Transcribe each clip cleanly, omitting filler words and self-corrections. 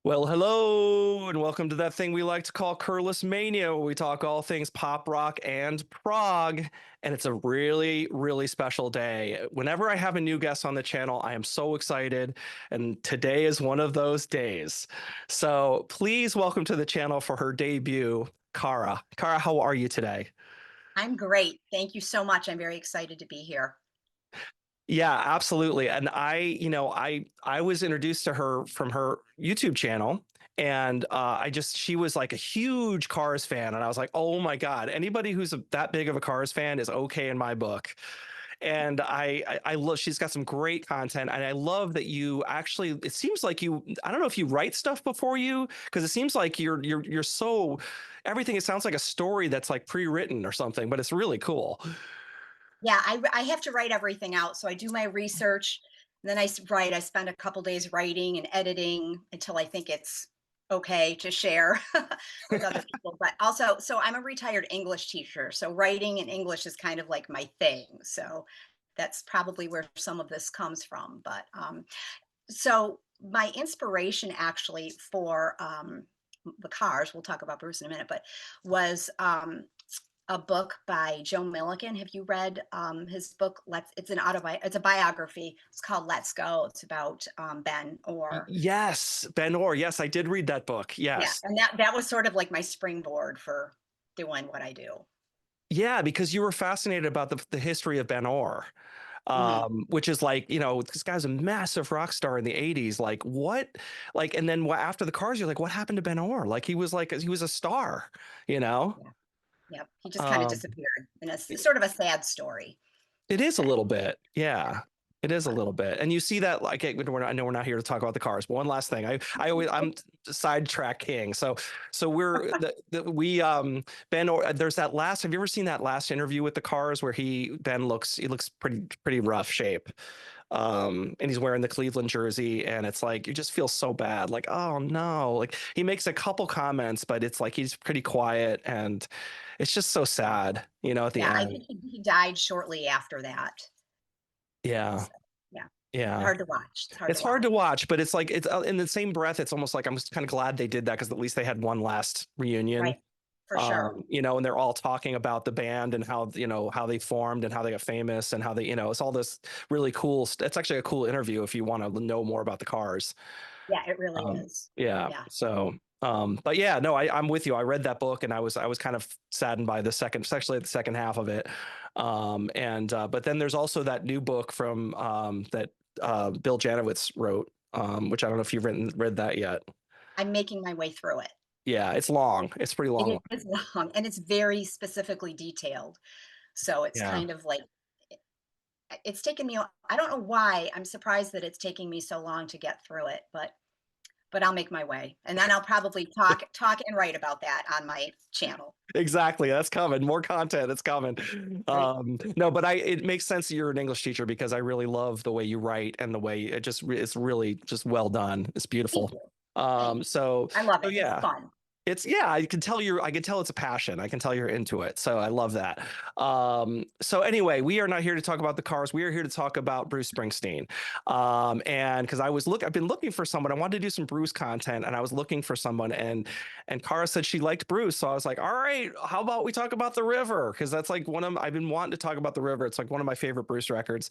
Well, hello, and welcome to that thing we like to call Curless Mania, where we talk all things pop rock and prog. And it's a really, really special day. Whenever I have a new guest on the channel, I am so excited. And today is one of those days. So please welcome to the channel for her debut, Kara. Kara, how are you today? I'm great. Thank you so much. I'm very excited to be here. Yeah, absolutely. And I was introduced to her from her YouTube channel. And she was like a huge Cars fan. And I was like, oh my God, anybody who's that big of a Cars fan is okay in my book. And I love, she's got some great content. And I love that you actually, it seems like I don't know if you write stuff before you, because it seems like you're so, everything, it sounds like a story that's like pre-written or something, but it's really cool. Yeah, I have to write everything out. So I do my research, and then write. I spend a couple days writing and editing until I think it's okay to share with other people. But also, so I'm a retired English teacher. So writing in English is kind of like my thing. So that's probably where some of this comes from. But so my inspiration actually for the Cars, we'll talk about Bruce in a minute, but was a book by Joe Milligan. Have you read his book? It's a biography. It's called Let's Go. It's about Ben Orr. Yes, Ben Orr. Yes, I did read that book. Yeah, Yes. and that was sort of like my springboard for doing what I do. Yeah, because you were fascinated about the history of Ben Orr, Mhm. which is like, this guy's a massive rock star in the 80s. Like, what? Like, and then after the Cars, you're like, what happened to Ben Orr? Like, he was a star, you know? Yeah, yep. He just kind of Um, disappeared, and it's sort of a sad story. It is a That little bit. yeah, Yeah. It is a but little bit. And you see that like I know we're not here to talk about the Cars, but one last thing. I'm sidetrack king. So we're the we Ben, or there's that last, have you ever seen that last interview with the Cars where Ben looks pretty rough shape. And he's wearing the Cleveland jersey, and it's like you just feel so bad. Like, oh no. Like he makes a couple comments, but it's like he's pretty quiet, and it's just so sad, at the yeah, I end. think he died shortly after that. Yeah. So yeah, Yeah. hard to watch. It's hard to It's hard watch. to watch, but it's like it's in the same breath. It's almost like I'm just kind of glad they did that because at least they had one last reunion. Right, for sure. And they're all talking about the band and how they formed and how they got famous and how it's all this really cool. It's actually a cool interview if you want to know more about the Cars. Yeah, it really Um, is. yeah. Yeah. So, but yeah, no, I'm with you. I read that book and I was kind of saddened by especially the second half of it. And but then there's also that new book from that Bill Janowitz wrote, which I don't know if you've read that yet. I'm making my way through it. Yeah, it's long. It's pretty long. It is long, and it's very specifically detailed. So it's Yeah. kind of like it's taken me I don't know why, I'm surprised that it's taking me so long to get through it, but I'll make my way. And then I'll probably talk and write about that on my channel. Exactly. That's coming. More content. It's coming. Right. No, but it makes sense that you're an English teacher because I really love the way you write and the way it's really just well done. It's Thank beautiful. you. Thank Um, you. so, I love so it. It's yeah, fun. I can tell it's a passion. I can tell you're into it. So I love that. So anyway, we are not here to talk about the Cars. We are here to talk about Bruce Springsteen. And because I've been looking for someone. I wanted to do some Bruce content, and I was looking for someone, and Cara said she liked Bruce. So I was like, all right, how about we talk about The River? Because that's like I've been wanting to talk about The River. It's like one of my favorite Bruce records.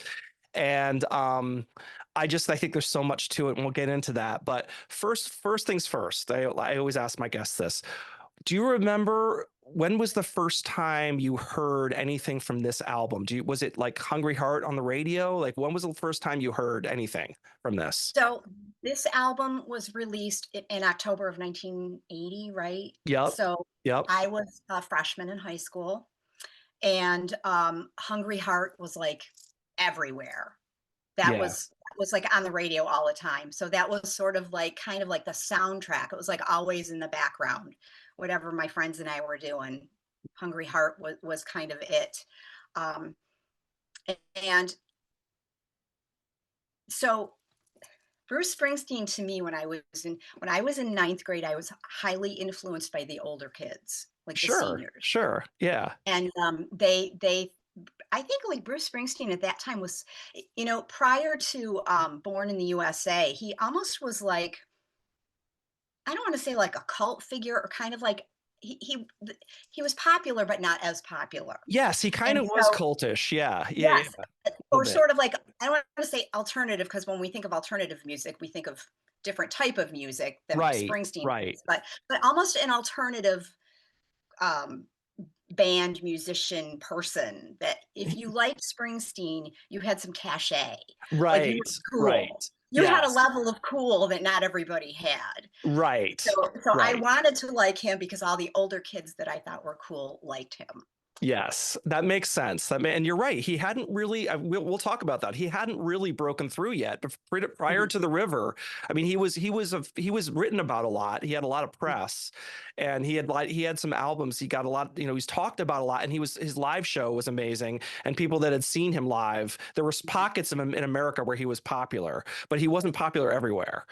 And I think there's so much to it, and we'll get into that. But first things first, I always ask my guests this. Do you remember when was the first time you heard anything from this album? Was it like Hungry Heart on the radio? Like when was the first time you heard anything from this? So this album was released in October of 1980, right? Yep. So Yep. I was a freshman in high school, and Hungry Heart was like everywhere. Yeah. That was like on the radio all the time. So that was sort of like kind of like the soundtrack. It was like always in the background, whatever my friends and I were doing. Hungry Heart was kind of it. Um, and so Bruce Springsteen to me when I was in ninth grade, I was highly influenced by the older kids, like the Sure. seniors. Sure. Yeah. And they I think like Bruce Springsteen at that time was, prior to Born in the USA, he almost was like I don't want to say like a cult figure, or kind of like he was popular, but not as popular. Yes, he kind And of was so, cultish. Yeah, yeah, yeah, yes, a little or bit. sort of like, I don't want to say alternative, because when we think of alternative music, we think of different type of music than Right, Springsteen right, is, but almost an alternative um, band musician person, that if you liked Springsteen, you had some cachet, like you were right, cool. right. You had a Yes, level of cool that not everybody had. right, So I right. wanted to like him because all the older kids that I thought were cool liked him. Yes, that makes sense. And you're right. He hadn't really. We'll talk about that. He hadn't really broken through yet. But prior Mhm, to the river, I mean, he was written about a lot. He had a lot of mhm, press, and he had some albums. He got a lot. You know, he's talked about a lot, and his live show was amazing. And people that had seen him live, there was mhm. pockets of him in America where he was popular, but he wasn't popular everywhere.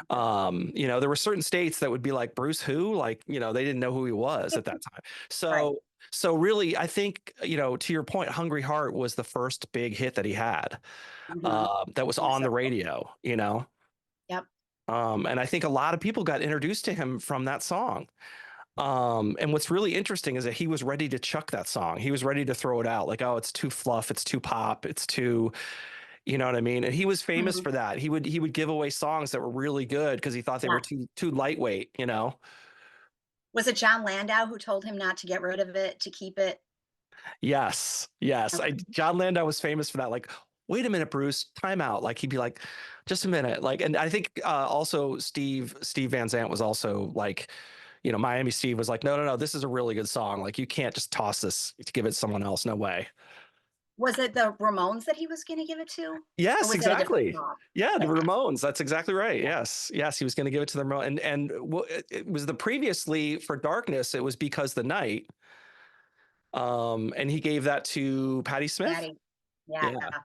You know, there were certain states that would be like, Bruce who, like, you know, they didn't know who he was at that time. Right. So really, I think, you know, to your point, Hungry Heart was the first big hit that he had, Mhm. that I was think on so. the radio, you know. Yep. And I think a lot of people got introduced to him from that song. And what's really interesting is that he was ready to chuck that song. He was ready to throw it out, like, oh, it's too fluff, it's too pop, it's too, you know what I mean? And he was famous Mhm. for that. He would give away songs that were really good because he thought they were Yeah. too lightweight, you know? Was it John Landau who told him not to get rid of it, to keep it? Yes, yes. Okay. John Landau was famous for that. Like, wait a minute, Bruce, time out. Like he'd be like, just a minute. Like, and I think also Steve Van Zandt was also like, you know, Miami Steve was like, no, no, no, this is a really good song. Like, you can't just toss this to give it to someone else. No way. Was it the Ramones that he was gonna give it to? Or Yes, was that a different exactly. song? Yeah, the Okay. Ramones. That's exactly right. Yeah. Yes, yes, he was going to give it to the Ramones, and it was the previously for Darkness. It was Because the Night, and he gave that to Patti Smith. Patty. Yeah, Yeah, I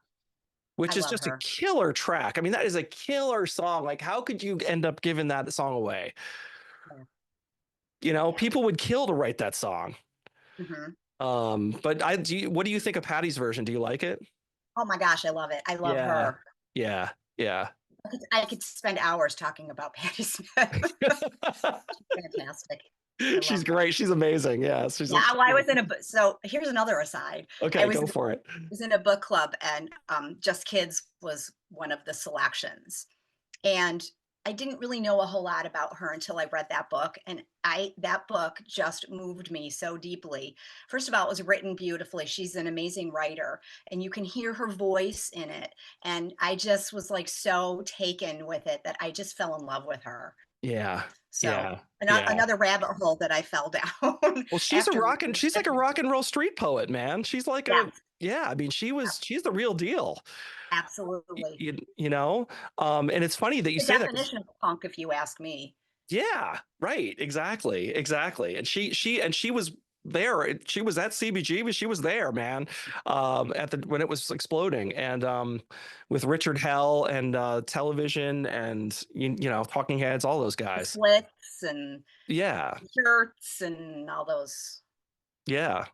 which is love just a her. killer track. I mean, that is a killer song. Like, how could you end up giving that song away? Yeah, You know, yeah. people would kill to write that song. Mhm. But what do you think of Patty's version? Do you like it? Oh my gosh, I love it. I love Yeah, her. yeah, yeah. I could spend hours talking about Patti Smith. Fantastic. I She's love her. great. She's amazing. Yeah, Yeah, well, I was in a book, so here's another aside. I okay. was Go in for it. was in a book club, and, Just Kids was one of the selections, and I didn't really know a whole lot about her until I read that book, and I that book just moved me so deeply. First of all, it was written beautifully. She's an amazing writer, and you can hear her voice in it, and I just was, like, so taken with it that I just fell in love with her. Yeah, So, yeah, yeah. another rabbit hole that I fell down Well, she's a after rockin' she's like a researching. rock and roll street poet, man. She's like a Yes, yeah, I mean, she's the real deal. absolutely. You know? And it's funny that you The say that 'cause definition of punk, if you ask me. yeah, right, exactly, exactly. And she was there. She was at CBG, but she was there, man, at the when it was exploding, and with Richard Hell and television and you know, Talking Heads, all those The guys. Slits and Yeah, Shirts and all those. yeah.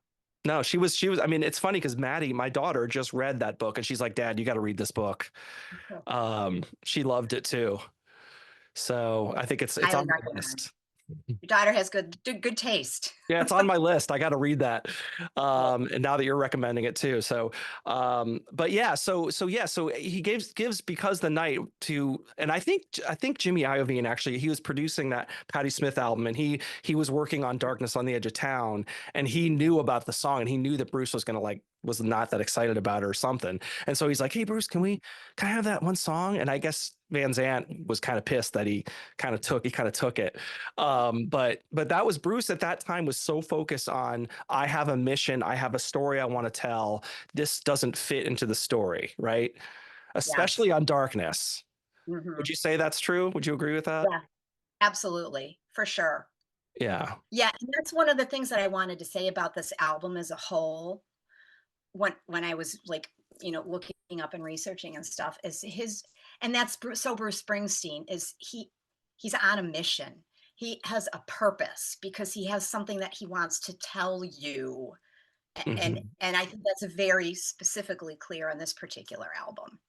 No, she was I mean, it's funny because Maddie, my daughter, just read that book and she's like, Dad, you got to read this book. She loved it too. So I think it's Highly on my recommend. list. Your daughter has good taste. Yeah, it's on my list. I got to read that. Cool. And now that you're recommending it too. So, but yeah, so he gives Because the Night to, and I think Jimmy Iovine actually, he was producing that Patti Smith album, and he was working on Darkness on the Edge of Town, and he knew about the song, and he knew that Bruce was gonna like was not that excited about it or something. And so he's like, hey Bruce, can I have that one song? And I guess Van Zant was kind of pissed that he kind of took it. But that was Bruce at that time was so focused on I have a mission, I have a story I want to tell. This doesn't fit into the story, right? Yes. Especially on Darkness. Would Mhm. you say that's true? Would you agree with that? Yeah, absolutely, for sure. Yeah. Yeah, and that's one of the things that I wanted to say about this album as a whole, when I was, like, looking up and researching and stuff, is his, and that's Bruce Springsteen, is he's on a mission. He has a purpose because he has something that he wants to tell you, and Hmm. I think that's very specifically clear on this particular album.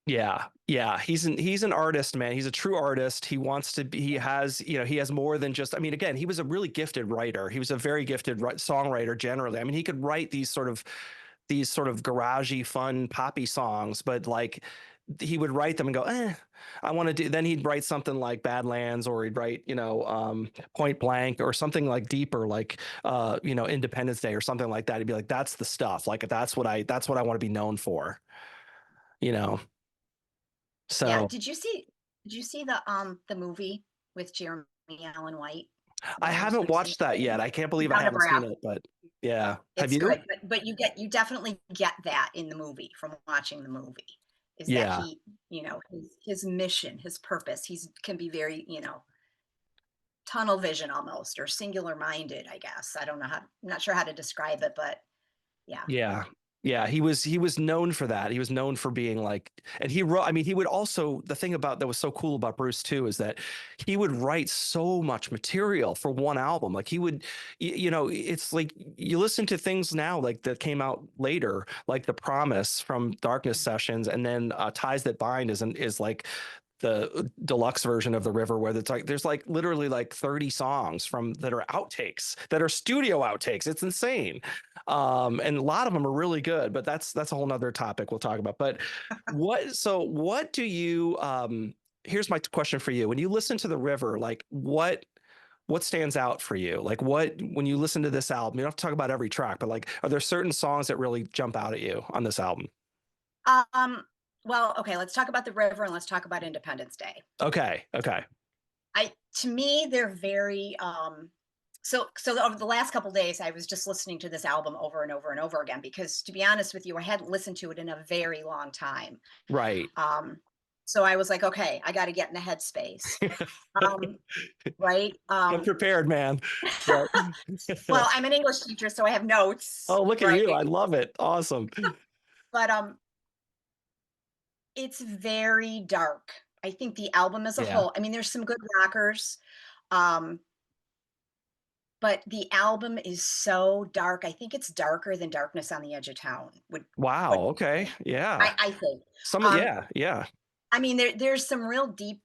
Yeah, yeah, he's an artist, man. He's a true artist. He wants to be. He has, he has more than just. I mean, again, he was a really gifted writer. He was a very gifted songwriter generally. I mean, he could write these sort of garagey, fun, poppy songs, but like he would write them and go, I want to do. Then he'd write something like Badlands, or he'd write, Point Blank, or something like deeper, like Independence Day, or something like that. He'd be like, that's the stuff. Like that's what I want to be known for. You know. Yeah. So Did you see the movie with Jeremy Allen White I about Bruce haven't Springsteen? watched that yet. I can't believe I Out of haven't seen breath. it, but yeah. Have It's you? good, but you definitely get that in the movie from watching the movie, is that Yeah. he, his mission, his purpose, he's can be very, tunnel vision almost, or singular minded, I guess. I don't know how, I'm not sure how to describe it, but yeah. Yeah. Yeah, he was known for that. He was known for being like, and he wrote, I mean, he would also, the thing about that was so cool about Bruce too is that he would write so much material for one album. Like he would, it's like you listen to things now like that came out later, like The Promise from Darkness Sessions, and then Ties That Bind is like the deluxe version of The River, where it's like there's like literally like 30 songs from that are outtakes, that are studio outtakes. It's insane. And a lot of them are really good, but that's a whole nother topic we'll talk about. But what do you here's my question for you. When you listen to The River, like what stands out for you? Like when you listen to this album, you don't have to talk about every track, but like are there certain songs that really jump out at you on this album? Um, well, okay, let's talk about the river and let's talk about Independence Day. Okay. Okay. To me, they're very so over the last couple days I was just listening to this album over and over and over again, because to be honest with you, I hadn't listened to it in a very long time. Right. Um, so I was like, okay, I got to get in the headspace. Um, right. I'm prepared, man. But Well, I'm an English teacher, so I have notes, oh, look at you. I right? love it. Awesome. But it's very dark. I think the album as a Yeah. whole, I mean, there's some good rockers, um, but the album is so dark. I think it's darker than Darkness on the Edge of Town would Wow. Okay. Yeah. I think. Um, Yeah. Yeah. I mean, there's some real deep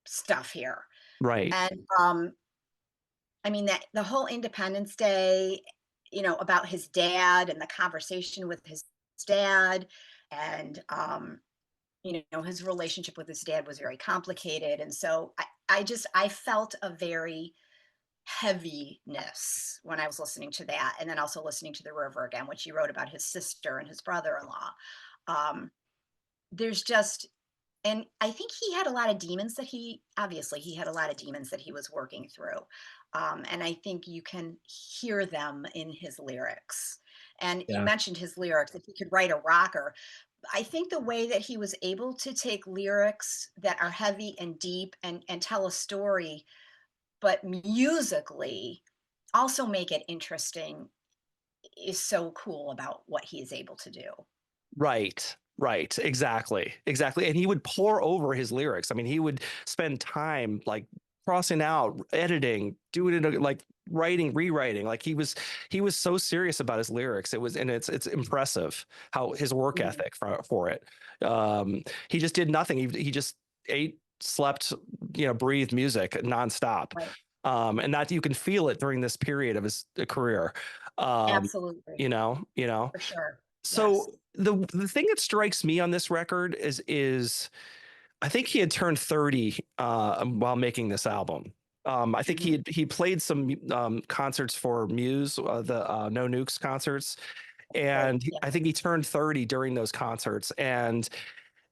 stuff here. Right. And I mean, that the whole Independence Day, about his dad and the conversation with his dad, and his relationship with his dad was very complicated. And so I felt a very heaviness when I was listening to that, and then also listening to The River again, which he wrote about his sister and his brother-in-law. Um, there's just, and I think he had a lot of demons that he had a lot of demons that he was working through. And I think you can hear them in his lyrics. And you Yeah. mentioned his lyrics, if he could write a rocker. I think the way that he was able to take lyrics that are heavy and deep and tell a story, but musically also make it interesting, is so cool about what he is able to do. Right. Right. Exactly. Exactly. And he would pour over his lyrics. I mean, he would spend time like crossing out, editing, doing it like writing, rewriting. Like he was so serious about his lyrics. It's impressive how his work Mhm. ethic for it. He just did nothing. He just ate, slept, breathed music nonstop. Right. And that you can feel it during this period of his career. Um, Absolutely. you know. For sure. Yes. So the thing that strikes me on this record is I think he had turned 30 while making this album. I think Mhm. he played some concerts for Muse, the No Nukes concerts, Right. and Yeah. I think he turned 30 during those concerts. And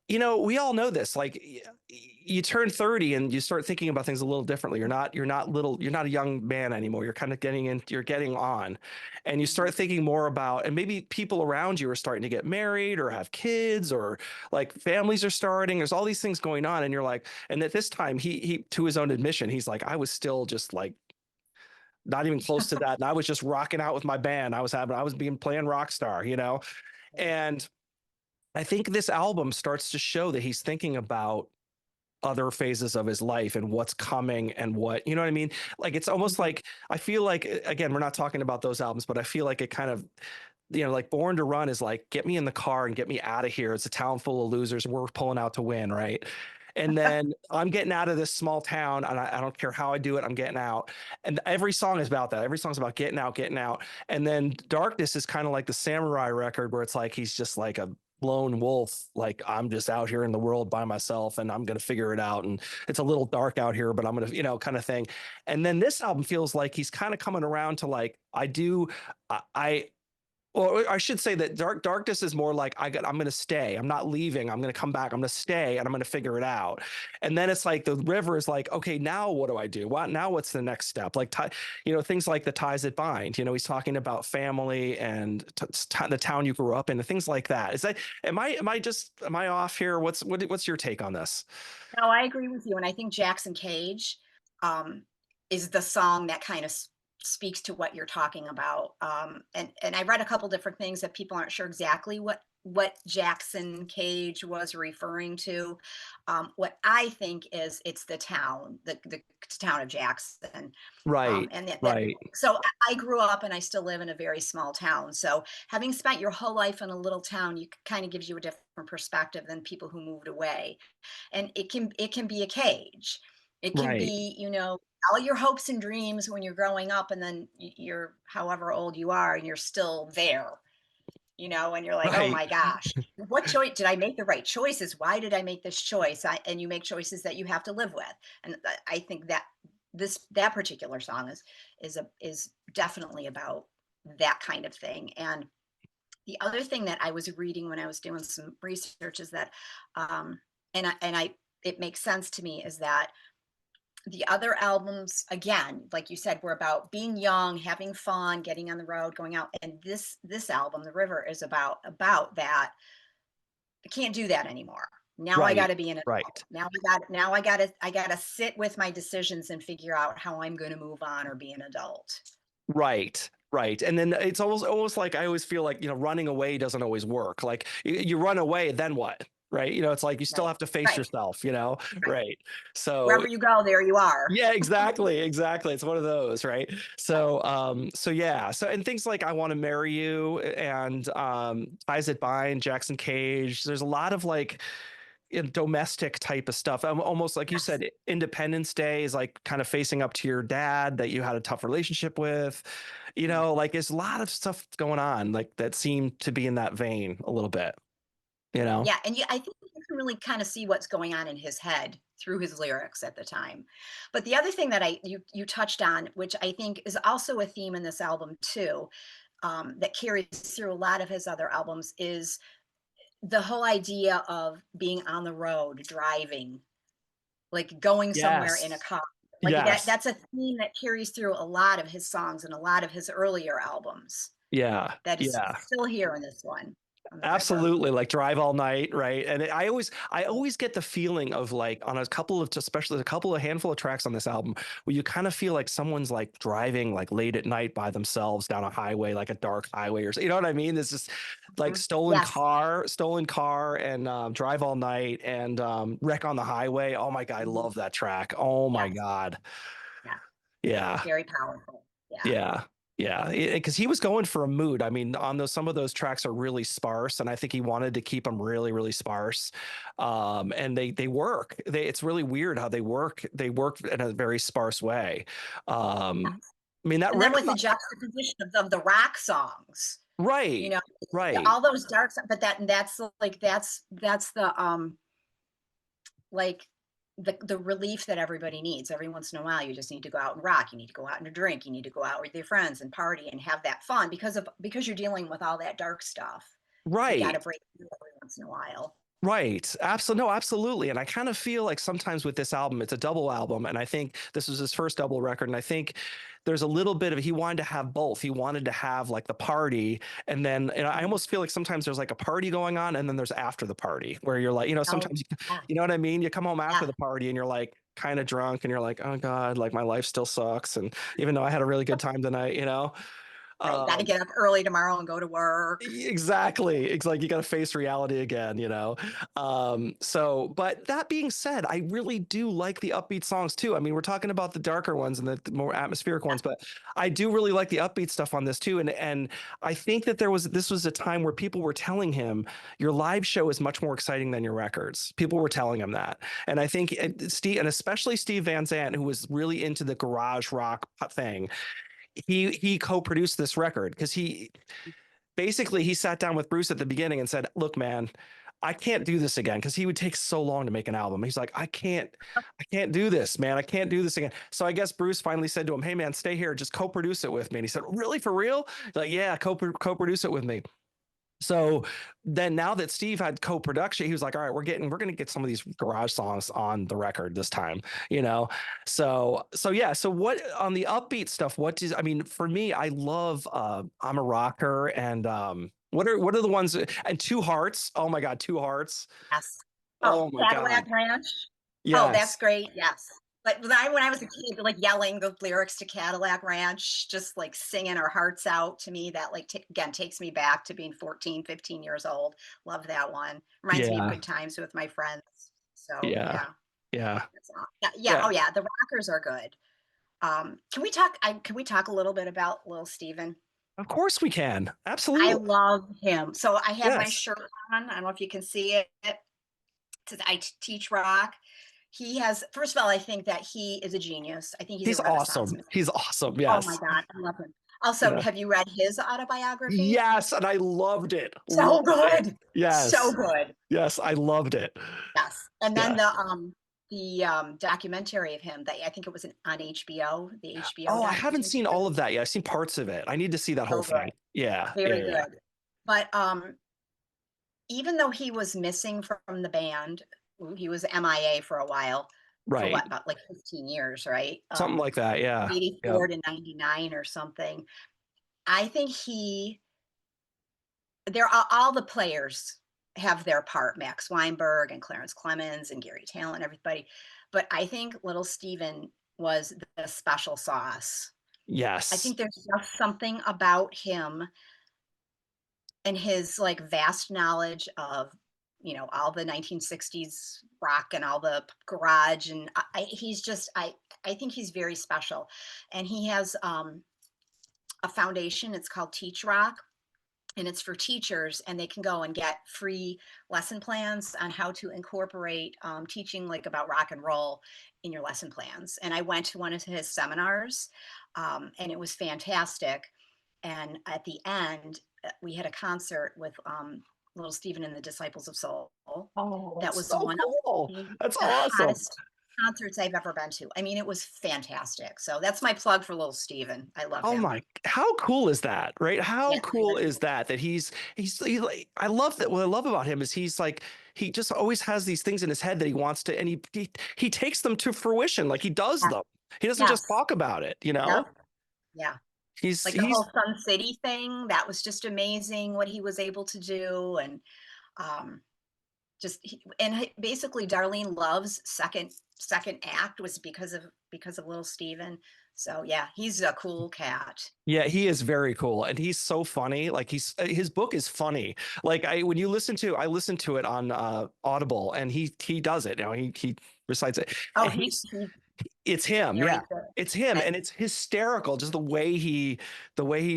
we all know this. Like you turn 30 and you start thinking about things a little differently. You're not a young man anymore. You're kind of you're getting on. And you Mhm. start thinking more about, and maybe people around you are starting to get married or have kids, or like families are starting. There's all these things going on. And you're like, and at this time, he to his own admission, he's like, I was still just like not even close to that. And I was just rocking out with my band. I was being playing rock star. And I think this album starts to show that he's thinking about other phases of his life and what's coming and what, you know what I mean? Like it's almost Mhm. like I feel like again, we're not talking about those albums, but I feel like it kind of like Born to Run is like, get me in the car and get me out of here. It's a town full of losers. We're pulling out to win, right? And then I'm getting out of this small town, and I don't care how I do it. I'm getting out. And every song is about that. Every song's about getting out, getting out. And then Darkness is kind of like the Samurai record, where it's like he's just like a lone wolf. Like, I'm just out here in the world by myself, and I'm gonna figure it out. And it's a little dark out here, but I'm gonna, kind of thing. And then this album feels like he's kind of coming around to like, I or I should say that darkness is more like I'm going to stay. I'm not leaving. I'm going to come back. I'm going to stay, and I'm going to figure it out. And then it's like the river is like, okay, now what do I do? What now? What's the next step? Like, things like the ties that bind. He's talking about family and the town you grew up in, and things like that. Is that am I off here? What's your take on this? No, I agree with you, and I think Jackson Cage um, is the song that kind of speaks to what you're talking about. And I read a couple different things that people aren't sure exactly what Jackson Cage was referring to. What I think is it's the town, the town of Jackson, Right, and that. right, So I grew up and I still live in a very small town. So having spent your whole life in a little town, you kind of gives you a different perspective than people who moved away. And it can be a cage. It can right, be, all your hopes and dreams when you're growing up, and then you're however old you are and you're still there, and you're like, oh right, my gosh, what choice did I make? The right choices? Why did I make this choice? And you make choices that you have to live with. And I think that that particular song is definitely about that kind of thing. And the other thing that I was reading when I was doing some research is that, and I it makes sense to me, is that the other albums, again, like you said, were about being young, having fun, getting on the road, going out. And this album, The River, is about that. I can't do that anymore. Now I got right, to be an adult. right. Now I got to sit with my decisions and figure out how I'm going to move on or be an adult. Right. Right. And then it's almost like I always feel like, running away doesn't always work. Like you run away, then what? Right. It's like you still Right. have to face Right. yourself. Right. Right. So Wherever you go, there you are. yeah, exactly. Exactly. It's one of those, right? So yeah. So and things like I Want to Marry You and Ties That Bind, Jackson Cage. There's a lot of like domestic type of stuff. Almost like you Yes. said, Independence Day is like kind of facing up to your dad that you had a tough relationship with. Mhm. Like there's a lot of stuff going on like that seemed to be in that vein a little bit, you know? Yeah, and I think you can really kind of see what's going on in his head through his lyrics at the time. But the other thing that you touched on, which I think is also a theme in this album too, that carries through a lot of his other albums, is the whole idea of being on the road, driving, like going somewhere in a Yes. car. Like Yes. that's a theme that carries through a lot of his songs and a lot of his earlier albums. Yeah. That is Yeah. still here in this one, on The River. Absolutely, like Drive All Night, right? And I always get the feeling of like on a couple of, especially a couple of handful of tracks on this album, where you kind of feel like someone's like driving like late at night by themselves down a highway, like a dark highway, or you know what I mean? It's just like Mhm. Yes. Stolen Car, and Drive All Night, and Wreck on the Highway. Oh my God, I Mhm. love that track. Oh my Yes. God, Yeah. yeah. Very powerful. Yeah. Yeah. Yeah, because he was going for a mood. I mean, on those some of those tracks are really sparse, and I think he wanted to keep them really, really sparse. And they work. It's really weird how they work. They work in a very sparse way. Yes. I mean, that And then record, with the juxtaposition of the rock songs, you right, know, right, all those dark songs, but that's like the relief that everybody needs. Every once in a while, you just need to go out and rock. You need to go out and drink. You need to go out with your friends and party and have that fun because you're dealing with all that dark stuff. You got to right. break through every once in a while. Right. Absolutely. No, absolutely. And I kind of feel like sometimes with this album, it's a double album. And I think this was his first double record. And I think there's a little bit of, he wanted to have both. He wanted to have like the party. And I Mhm. almost feel like sometimes there's like a party going on and then there's after the party where you're like, Oh, sometimes, yeah, you know what I mean? You come home after yeah. the party and you're like kind of drunk and you're like, oh God, like my life still sucks. And even though I had a really good time tonight. Right. Got to Um, get up early tomorrow and go to work. Exactly. It's like you got to face reality again, you know? But that being said, I really do like the upbeat songs too. I mean, we're talking about the darker ones and the more atmospheric ones, but I do really like the upbeat stuff on this too. And I think that this was a time where people were telling him your live show is much more exciting than your records. People were telling him that. And I think Steve, and especially Steve Van Zandt, who was really into the garage rock thing, he co-produced this record because he sat down with Bruce at the beginning and said, "Look, man, I can't do this again," because he would take so long to make an album. He's like, I can't do this, man. I can't do this again. So I guess Bruce finally said to him, "Hey, man, stay here, just co-produce it with me." And he said, "Really, for real?" He's like, "Yeah, co-produce it with me." So then now that Steve had co-production, he was like, all right, we're gonna get some of these garage songs on the record this time, you know? So yeah, so what on the upbeat stuff, I mean, for me, I love I'm a Rocker and what are the ones and Two Hearts? Oh my God, Two Hearts. Yes. Oh, Oh my God. Cadillac Ranch. Oh, that's Yes. great. Yes. But when I was a kid, like yelling the lyrics to Cadillac Ranch, just like singing our hearts out to me, that like again takes me back to being 14, 15 years old. Love that one. Reminds me of Yeah. good times with my friends. So Yeah. yeah, Yeah. yeah, yeah. Yeah. Oh yeah, the Rockers are good. Can we talk a little bit about Little Steven? Of course we can. I Absolutely. love him. So I have my Yes. shirt on. I don't know if you can see it. It says teach rock. He has, first of all, I think that he is a genius. I think he's a He's Renaissance awesome. man. He's awesome. Oh my Yes. God, I love him. Also, Yeah. have you read his autobiography? Yes, and I loved it. So Loved it. good. So Yes. good. Yes, I loved it. Yes. And then Yeah. the documentary of him that I think it was on HBO, the HBO Oh, I haven't documentary. seen all of that yet. I've seen parts of it. I need to see that whole So good. thing. Yeah. Yeah. Very Yeah. good. But even though he was missing from the band, he was MIA for a while, for Right. what, about like 15 years, right? Something like that. Yeah. Yep. 84 to 99 or something. I think there are all the players have their part, Max Weinberg and Clarence Clemens and Gary Talent, everybody. But I think little Steven was the special sauce. I Yes. think there's just something about him and his like vast knowledge of all the 1960s rock and all the garage, and he's just I think he's very special. And he has a foundation, it's called Teach Rock, and it's for teachers, and they can go and get free lesson plans on how to incorporate teaching like about rock and roll in your lesson plans. And I went to one of his seminars, and it was fantastic. And at the end, we had a concert with Little Stephen and the Disciples of Soul. Oh, That that's was so one of cool. the That's the awesome. hottest concerts I've ever been to. I mean, it was fantastic. So that's my plug for Little Steven. I love Oh him. my, how cool is that, right? How Yeah, I cool really is do. that he like I love that what I love about him is he just always has these things in his head that he wants to and he takes them to fruition, like he does Yeah. them. He doesn't just Yes. talk about it, you know? Yep. Yeah. Like the He's whole Sun City thing, that was just amazing what he was able to do. And um, basically Darlene Love's second act was because of Little Steven. So yeah, he's a cool cat. Yeah, he is very cool and he's so funny. Like his book is funny. Like I listened to it on Audible and he does it. You know, he recites it. Oh, And he it's him. Yeah. narrates it. It's him Okay. and it's hysterical just the way he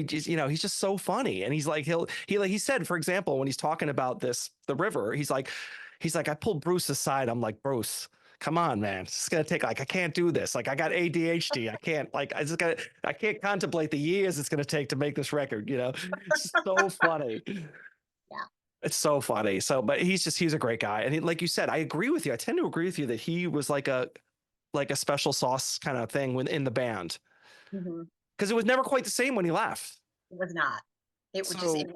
just, he's just so funny and he's like he said for example when he's talking about the river, he's like I pulled Bruce aside. I'm like, "Bruce, come on, man. It's gonna take like I can't do this. Like I got ADHD. I can't like I can't contemplate the years it's gonna take to make this record, you know." It's so funny. Yeah. It's so funny. So, but he's a great guy. And like you said, I agree with you. I tend to agree with you that he was like a special sauce kind of thing in the band Mhm. because it was never quite the same when he left. It was not. It So wasn't.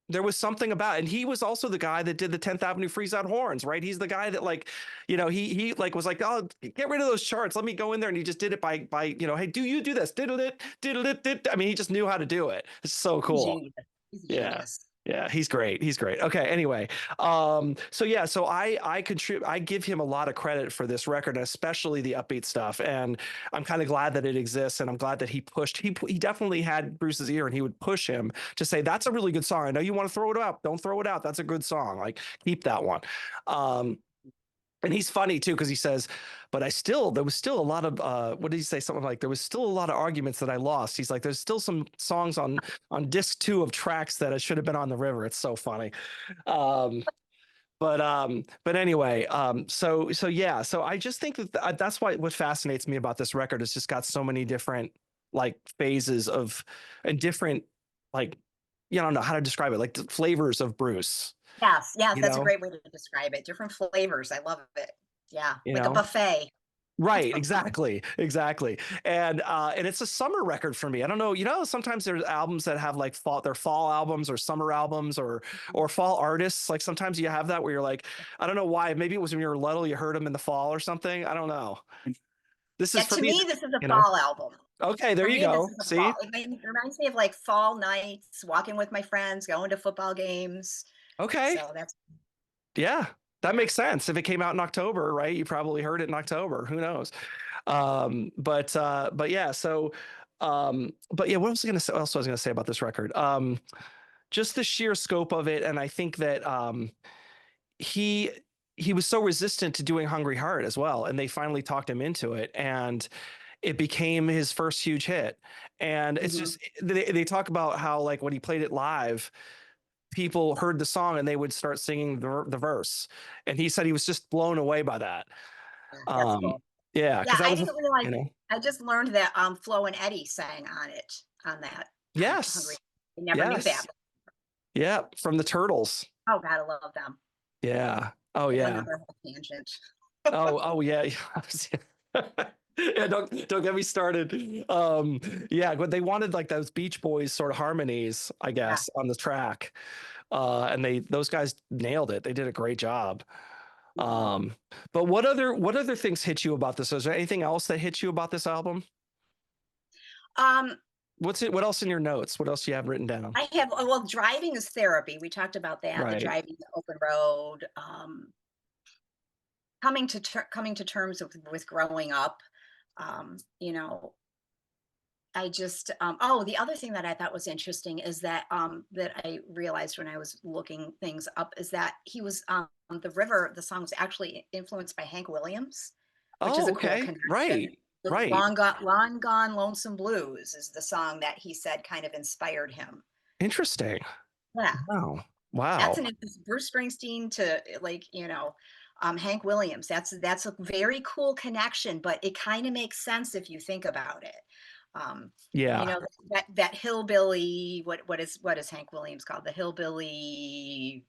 there was something about, and he was also the guy that did the 10th Avenue Freeze Out horns, right? He's the guy that like, he like was like, oh, get rid of those charts. Let me go in there, and he just did it by hey, do you do this? Diddle it, diddle it, diddle. I mean, he just knew how to do it. It's so He's a cool. genius. He's a Yeah, genius. Yeah, he's great. He's great. Okay, anyway. So yeah, so I contribute I give him a lot of credit for this record, especially the upbeat stuff. And I'm kind of glad that it exists, and I'm glad that he definitely had Bruce's ear, and he would push him to say, that's a really good song. I know you want to throw it out. Don't throw it out. That's a good song. Like, keep that one. Um, and he's funny too, because he says, but there was still a lot of what did he say? Something like, there was still a lot of arguments that I lost. He's like, there's still some songs on disc 2 of tracks that I should have been on the river. It's so funny. Um, but anyway, so yeah, so I just think that that's why what fascinates me about this record is just got so many different like phases of and different like, I don't know how to describe it, like flavors of Bruce, Yes, yes, you that's a know, great way to describe it. Different flavors. I love it. Yeah, you like a know. buffet. Right, exactly, exactly. And it's a summer record for me. I don't know, sometimes there's albums that have like they're fall albums or summer albums or fall artists. Like sometimes you have that where you're like, I don't know why. Maybe it was when you were little, you heard them in the fall or something. I don't know. This is Yeah, for to me, me, this is a you know. fall album. Okay, there For you me, this go. is a fall. See? It reminds me of like fall nights, walking with my friends, going to football games. Okay. So that's Yeah. That yeah. makes sense. If it came out in October, right? You probably heard it in October. Who knows? But yeah, so but yeah, what was I gonna say? What else was I gonna say about this record? Just the sheer scope of it, and I think that he he was so resistant to doing Hungry Heart as well, and they finally talked him into it, and it became his first huge hit. And it's Mhm. just they talk about how like when he played it live, people heard the song and they would start singing the verse, and he said he was just blown away by that. Yeah, that's Um, cool. yeah, Yeah, because that I was didn't realize. you know I just learned that Flo and Eddie sang on it on that on Hungry. yes, I never knew that. yes, yeah, from the Turtles. Oh God, I love them. Yeah. Oh Go on yeah. another whole tangent. Oh yeah. Yeah, don't get me started. Yeah, but they wanted like those Beach Boys sort of harmonies, I Yeah. guess, on the track. And those guys nailed it. They did a great job. Mhm. Um, but what other things hit you about this? Is there anything else that hit you about this album? Um, What else in your notes? What else do you have written down? I have well, driving is therapy. We talked about that. The Right. driving the open road. Coming to terms with growing up. You know, I just oh, the other thing that I thought was interesting is that I realized when I was looking things up is that he was the song was actually influenced by Hank Williams, which is Oh, a cool okay. connection. Right. The Right. Long Gone Lonesome Blues is the song that he said kind of inspired him. Interesting. Yeah, Wow. that's Wow. an Bruce Springsteen to like, Hank Williams. That's a very cool connection, but it kind of makes sense if you think about it. Um, you Yeah. know, that hillbilly, what is Hank Williams called? The hillbilly,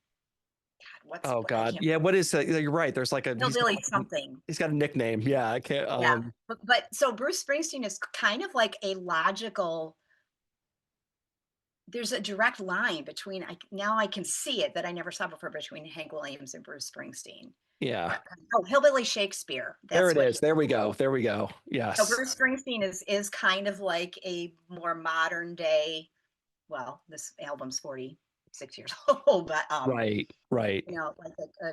God, Oh I God. can't Yeah, what is that? You're right. There's like hillbilly something. he's got a nickname. Yeah, I can't Yeah. But so Bruce Springsteen is kind of like a logical, there's a direct line between now I can see it that I never saw before between Hank Williams and Bruce Springsteen. yeah. Oh, Hillbilly Shakespeare. There That's it what is. he. There we go. There we go. So Yes. Bruce Springsteen is kind of like a more modern day. Well, this album's 46 years old, but Right. Right. like a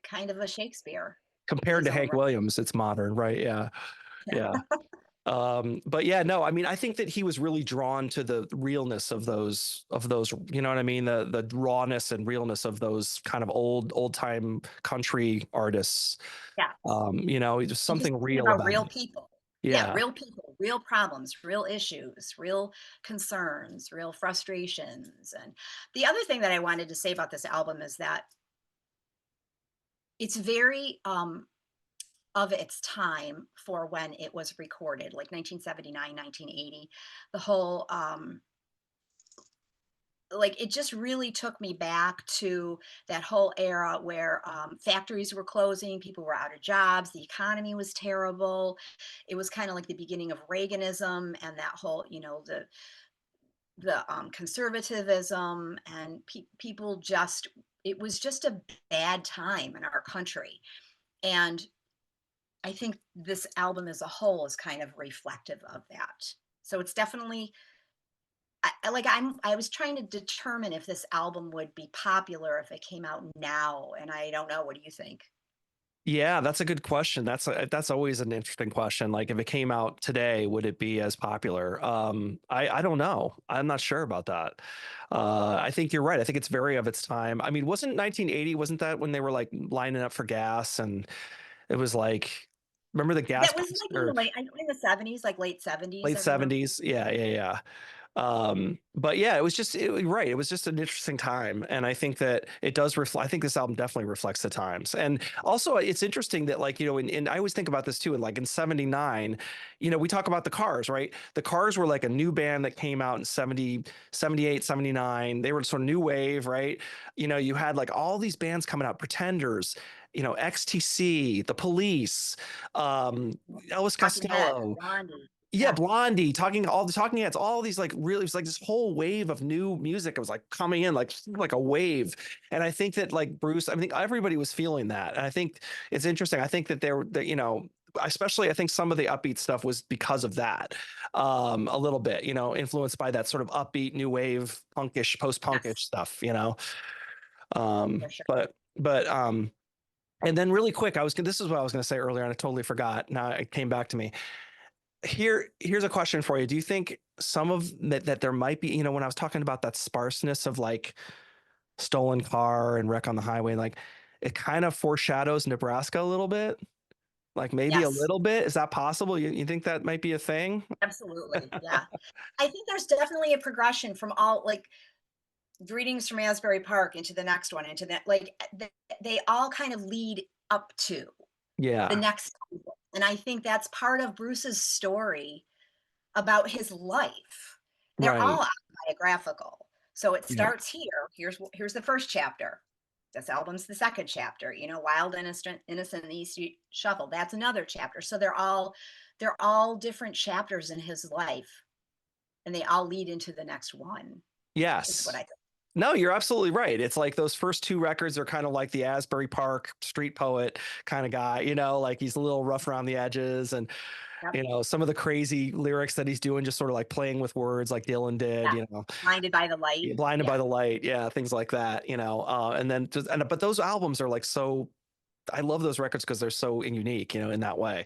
kind of a Shakespeare in Compared his to own Hank right. Williams, it's modern, right? Yeah. Yeah. But yeah, no, I mean, I think that he was really drawn to the realness of those, you know what I mean? The rawness and realness of those kind of old time country artists. Yes. Just And he's something thinking real about about real it. people. Yeah, Yeah. real people, real problems, real issues, real concerns, real frustrations. And the other thing that I wanted to say about this album is that it's very of its time for when it was recorded, like 1979, 1980. The whole like it just really took me back to that whole era where factories were closing, people were out of jobs, the economy was terrible. It was kind of like the beginning of Reaganism and that whole, the conservatism and people just, it was just a bad time in our country. And I think this album as a whole is kind of reflective of that. So it's definitely I was trying to determine if this album would be popular if it came out now, and I don't know. What do you think? Yeah, that's a good question. That's always an interesting question. Like if it came out today, would it be as popular? I don't know. I'm not sure about that. I think you're right. I think it's very of its time. I mean, wasn't 1980, wasn't that when they were like lining up for gas and it was like, remember the gas That was pumps like in the or in the 70s, like late 70s. late I remember. 70s? Yeah, yeah, yeah. But yeah, right. It was just an interesting time. And I think that it does reflect, I think this album definitely reflects the times. And also it's interesting that like, and I always think about this too. And like in 79, we talk about the Cars, right? The Cars were like a new band that came out in 70, 78, 79. They were sort of new wave, right? You had like all these bands coming out, Pretenders, XTC, The Police, Elvis Talking Heads, Costello, Blondie. yeah, Yeah. Blondie, all the Talking Heads, all these like really, it was like this whole wave of new music. It was like coming in like a wave, and I think that like Bruce, I think everybody was feeling that, and I think it's interesting. I think that that especially I think some of the upbeat stuff was because of that, a little bit, influenced by that sort of upbeat new wave punkish, post punkish Yes, stuff, for sure. but and then really quick, this is what I was going to say earlier, and I totally forgot. Now it came back to me. Here's a question for you. Do you think some of that there might be, when I was talking about that sparseness of like stolen car and wreck on the highway, like it kind of foreshadows Nebraska a little bit, like maybe a Yes, little bit. Is that possible? You think that might be a thing? absolutely. Yeah. I think there's definitely a progression from all like Greetings from Asbury Park into the next one, into that, like they all kind of lead up to the Yeah, next. And I think that's part of Bruce's story about his life. They're right. all autobiographical. So it Yeah. starts here. Here's the first chapter. This album's the second chapter. Wild Innocent and the Easy Shuffle. That's another chapter. So they're all different chapters in his life, and they all lead into the next one. Is what Yes. I think. No, you're absolutely right. It's like those first two records are kind of like the Asbury Park street poet kind of guy, like he's a little rough around the edges and Yep. some of the crazy lyrics that he's doing, just sort of like playing with words like Dylan did, Yeah. Blinded by the light. blinded by Yeah. the light. Yeah. Things like that, and then but those albums are like, so I love those records because they're so unique, in that way.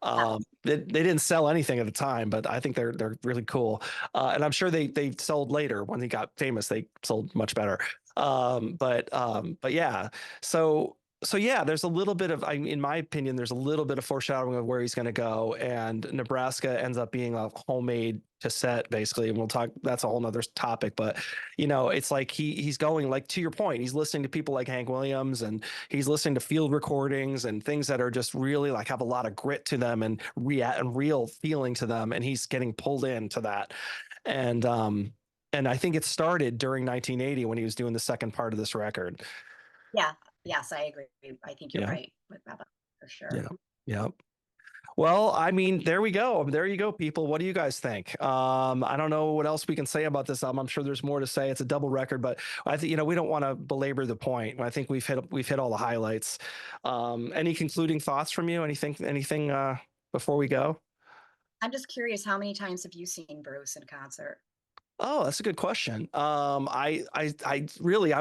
Yes. They didn't sell anything at the time, but I think they're really cool. And I'm sure they sold later when he got famous. They sold much better. But yeah. So yeah, there's a little bit of, in my opinion, there's a little bit of foreshadowing of where he's going to go, and Nebraska ends up being a homemade cassette, basically. And we'll talk. That's a whole nother topic, but it's like he's going, like, to your point, he's listening to people like Hank Williams, and he's listening to field recordings and things that are just really like have a lot of grit to them and real feeling to them, and he's getting pulled into that. And I think it started during 1980 when he was doing the second part of this record. Yeah. Yes, I agree. I think you're Yeah, right with that for sure. yeah, yeah. Well, I mean, there we go. There you go, people. What do you guys think? I don't know what else we can say about this album. I'm sure there's more to say. It's a double record, but I think, we don't want to belabor the point. I think we've hit all the highlights. Any concluding thoughts from you? Anything before we go? I'm just curious, how many times have you seen Bruce in concert? Oh, that's a good question. I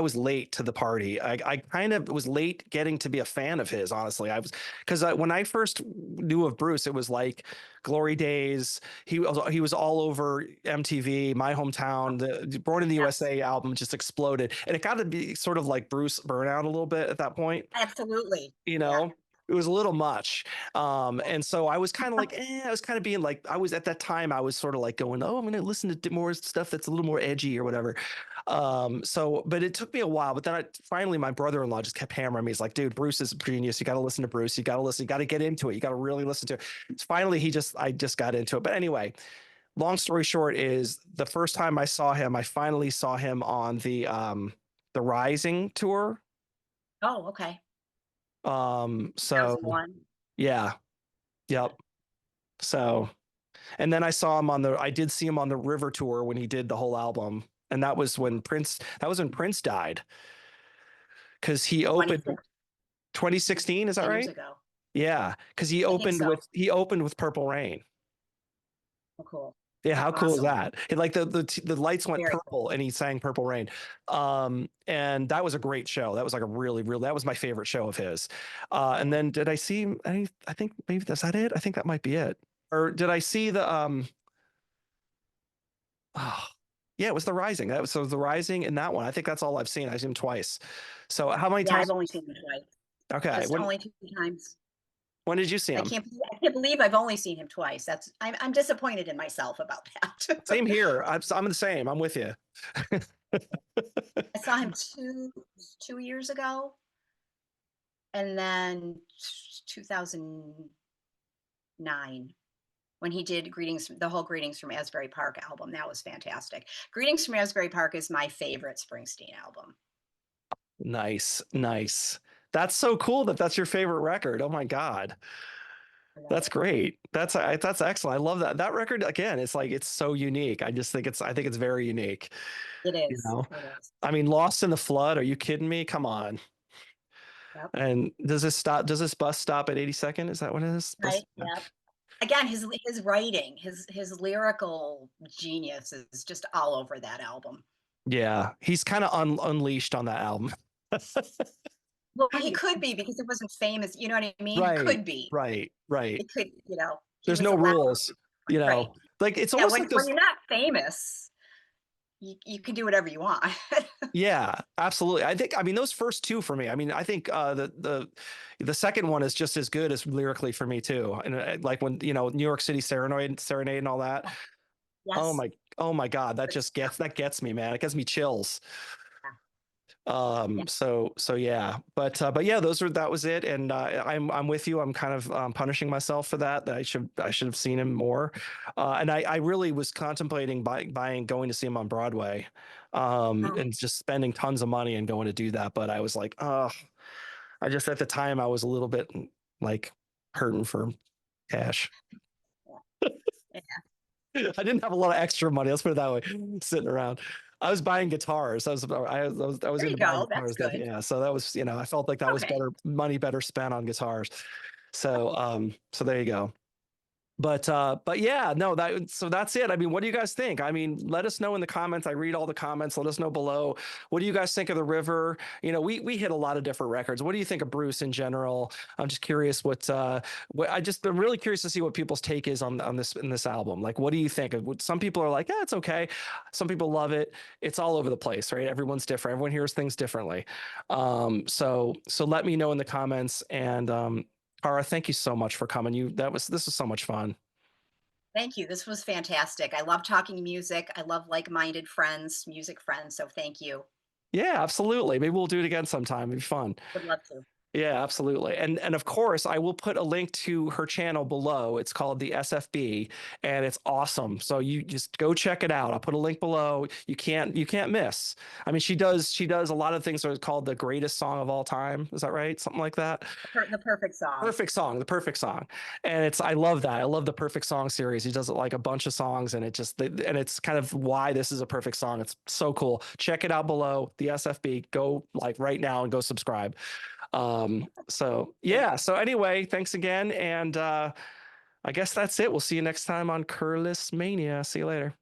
was late to the party. I kind of was late getting to be a fan of his, honestly. I was, because when I first knew of Bruce, it was like Glory Days. He was all over MTV, My Hometown. The Born in the Yes, USA album just exploded, and it got to be sort of like Bruce burnout a little bit at that point. absolutely. you Yeah. know it was a little much. And so I was kind of like, I was kind of being like, I was at that time, I was sort of like going, oh, I'm going to listen to more stuff that's a little more edgy or whatever. But it took me a while, but then finally my brother-in-law just kept hammering me. He's like, dude, Bruce is a genius. You got to listen to Bruce. You got to get into it. You got to really listen to it. Finally, I just got into it. But anyway, long story short is the first time I saw him, I finally saw him on the Rising tour. Oh, okay. So 2001. yeah, yep. So, and then I did see him on the River tour when he did the whole album. And that was when Prince died. Cause he opened 26 2016, is that years right? ago. Yeah. Cause he I think opened so. with Purple Rain. Oh, cool. Yeah, how cool is Awesome. that? And like the lights went Very cool. purple and he sang Purple Rain. And that was a great show. That was like a really that was my favorite show of his. And then did I see any, I think maybe that's that it? I think that might be it. Or did I see the oh, yeah, it was The Rising. That was so The Rising in that one. I think that's all I've seen. I've seen him twice. So how many Yeah, I've times? only seen him twice. Okay. Just only 2 times. When did you see him? I can't believe I've only seen him twice. I'm disappointed in myself about that. Same here. I'm the same. I'm with you. I saw him 2 years ago, and then 2009 when he did the whole Greetings from Asbury Park album. That was fantastic. Greetings from Asbury Park is my favorite Springsteen album. Nice, nice. That's so cool that that's your favorite record. Oh my God. I love That's it. great. That's excellent. I love that. That record again, it's like it's so unique. I think it's very unique. It You is. know? It is. I mean, Lost in the Flood, are you kidding me? Come on. Yep. And does this bus stop at 82nd? Is that what it is? Right. Yep. Again, his writing, his lyrical genius is just all over that album. Yeah, he's kind of unleashed on that album. Well, he could be because it wasn't famous. You know what I mean? He Right, could be. right. It could, he There's was no allowed. rules, Right. like it's Yeah, almost like when those. you're not famous, you can do whatever you want. Yeah, absolutely. I mean, those first two for me. I mean, I think the second one is just as good as lyrically for me too. And like when New York City Serenade and all that. Oh Yes. my, oh my God, that gets me, man. It gives me chills. Yeah. So yeah, but yeah, that was it. And I'm with you. I'm kind of punishing myself for that I should have seen him more. And I really was contemplating going to see him on Broadway, Oh, and just spending tons of money and going to do that. But I was like, oh, I just at the time I was a little bit like hurting for cash. yeah. I didn't have a lot of extra money. Let's put it that way. Sitting around, I was buying guitars. I was There you into buying go. That's guitars. That good. yeah. So that was I felt like that was Okay. better spent on guitars. So there you go. But yeah, no, so that's it. I mean, what do you guys think? I mean, let us know in the comments. I read all the comments. Let us know below. What do you guys think of The River? We hit a lot of different records. What do you think of Bruce in general? I'm just curious I'm really curious to see what people's take is on this album. Like, what do you think? Some people are like, yeah, it's okay. Some people love it. It's all over the place, right? Everyone's different. Everyone hears things differently. So let me know in the comments. And Cara, thank you so much for coming. This was so much fun. Thank you. This was fantastic. I love talking music. I love like-minded friends, music friends. So thank you. Yeah, absolutely. Maybe we'll do it again sometime. It'd be fun. Would love to. Yeah, absolutely. And of course, I will put a link to her channel below. It's called the SFB, and it's awesome. So you just go check it out. I'll put a link below. You can't miss. I mean, she does a lot of things that are called the greatest song of all time. Is that right? Something like that. The perfect song. The perfect song. And I love that. I love the perfect song series. He does it like a bunch of songs, and it's kind of why this is a perfect song. It's so cool. Check it out below, the SFB. Go like right now and go subscribe. So yeah. So anyway, thanks again. And I guess that's it. We'll see you next time on Curless Mania. See you later.